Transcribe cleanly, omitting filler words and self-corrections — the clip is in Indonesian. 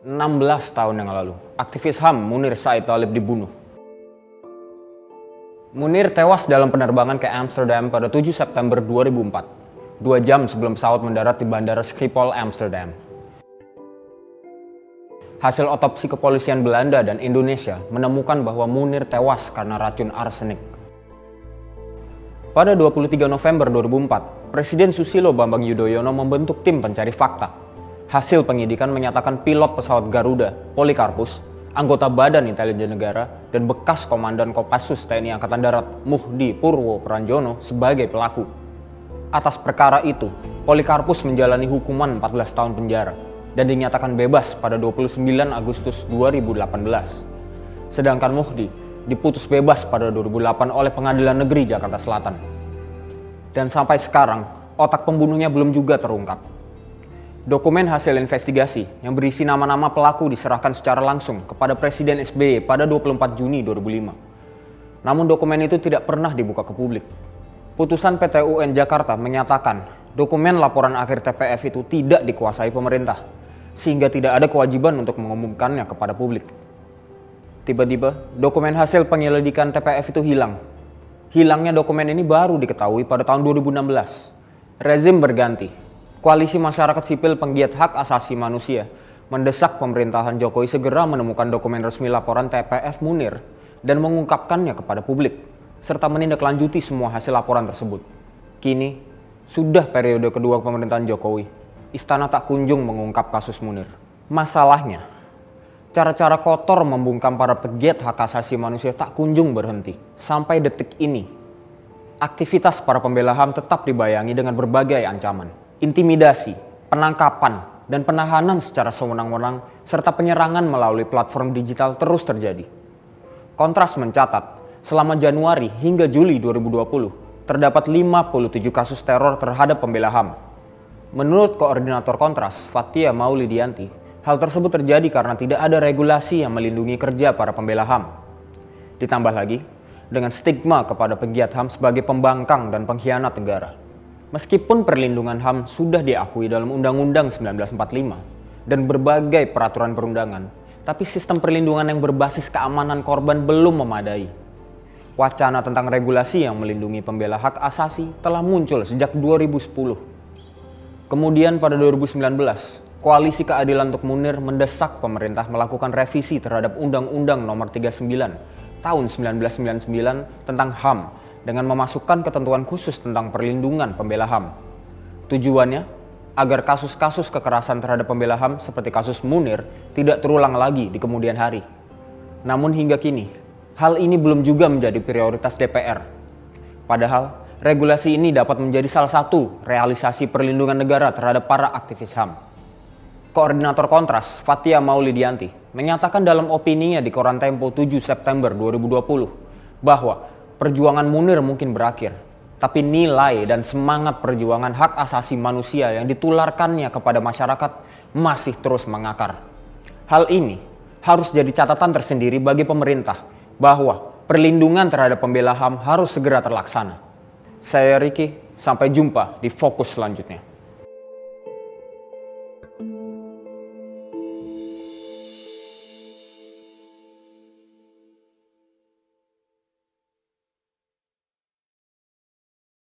16 tahun yang lalu, aktivis HAM Munir Said Talib dibunuh. Munir tewas dalam penerbangan ke Amsterdam pada 7 September 2004, 2 jam sebelum pesawat mendarat di Bandara Schiphol, Amsterdam. Hasil otopsi kepolisian Belanda dan Indonesia menemukan bahwa Munir tewas karena racun arsenik. Pada 23 November 2004, Presiden Susilo Bambang Yudhoyono membentuk tim pencari fakta. Hasil penyidikan menyatakan pilot pesawat Garuda, Polikarpus, anggota Badan Intelijen Negara, dan bekas Komandan Kopassus TNI Angkatan Darat, Muhdi Purwo Pranjono sebagai pelaku. Atas perkara itu, Polikarpus menjalani hukuman 14 tahun penjara dan dinyatakan bebas pada 29 Agustus 2018. Sedangkan Muhdi diputus bebas pada 2008 oleh Pengadilan Negeri Jakarta Selatan. Dan sampai sekarang, otak pembunuhnya belum juga terungkap. Dokumen hasil investigasi yang berisi nama-nama pelaku diserahkan secara langsung kepada Presiden SBY pada 24 Juni 2005. Namun dokumen itu tidak pernah dibuka ke publik. Putusan PT UN Jakarta menyatakan dokumen laporan akhir TPF itu tidak dikuasai pemerintah, sehingga tidak ada kewajiban untuk mengumumkannya kepada publik. Tiba-tiba, dokumen hasil penyelidikan TPF itu hilang. Hilangnya dokumen ini baru diketahui pada tahun 2016. Rezim berganti. Koalisi masyarakat sipil penggiat hak asasi manusia mendesak pemerintahan Jokowi segera menemukan dokumen resmi laporan TPF Munir dan mengungkapkannya kepada publik, serta menindaklanjuti semua hasil laporan tersebut. Kini, sudah periode kedua pemerintahan Jokowi, istana tak kunjung mengungkap kasus Munir. Masalahnya, cara-cara kotor membungkam para pegiat hak asasi manusia tak kunjung berhenti. Sampai detik ini, aktivitas para pembela HAM tetap dibayangi dengan berbagai ancaman. Intimidasi, penangkapan, dan penahanan secara sewenang-wenang, serta penyerangan melalui platform digital terus terjadi. Kontras mencatat, selama Januari hingga Juli 2020, terdapat 57 kasus teror terhadap pembela HAM. Menurut Koordinator Kontras, Fathia Maulidianti, hal tersebut terjadi karena tidak ada regulasi yang melindungi kerja para pembela HAM. Ditambah lagi, dengan stigma kepada pegiat HAM sebagai pembangkang dan pengkhianat negara. Meskipun perlindungan HAM sudah diakui dalam Undang-Undang 1945 dan berbagai peraturan perundangan, tapi sistem perlindungan yang berbasis keamanan korban belum memadai. Wacana tentang regulasi yang melindungi pembela hak asasi telah muncul sejak 2010. Kemudian pada 2019, Koalisi Keadilan untuk Munir mendesak pemerintah melakukan revisi terhadap Undang-Undang Nomor 39 Tahun 1999 tentang HAM dengan memasukkan ketentuan khusus tentang perlindungan pembela HAM. Tujuannya agar kasus-kasus kekerasan terhadap pembela HAM seperti kasus Munir tidak terulang lagi di kemudian hari. Namun hingga kini, hal ini belum juga menjadi prioritas DPR. Padahal, regulasi ini dapat menjadi salah satu realisasi perlindungan negara terhadap para aktivis HAM. Koordinator Kontras, Fathia Maulidianti, menyatakan dalam opininya di koran Tempo 7 September 2020 bahwa perjuangan Munir mungkin berakhir, tapi nilai dan semangat perjuangan hak asasi manusia yang ditularkannya kepada masyarakat masih terus mengakar. Hal ini harus jadi catatan tersendiri bagi pemerintah bahwa perlindungan terhadap pembela HAM harus segera terlaksana. Saya Ricky, sampai jumpa di Fokus selanjutnya.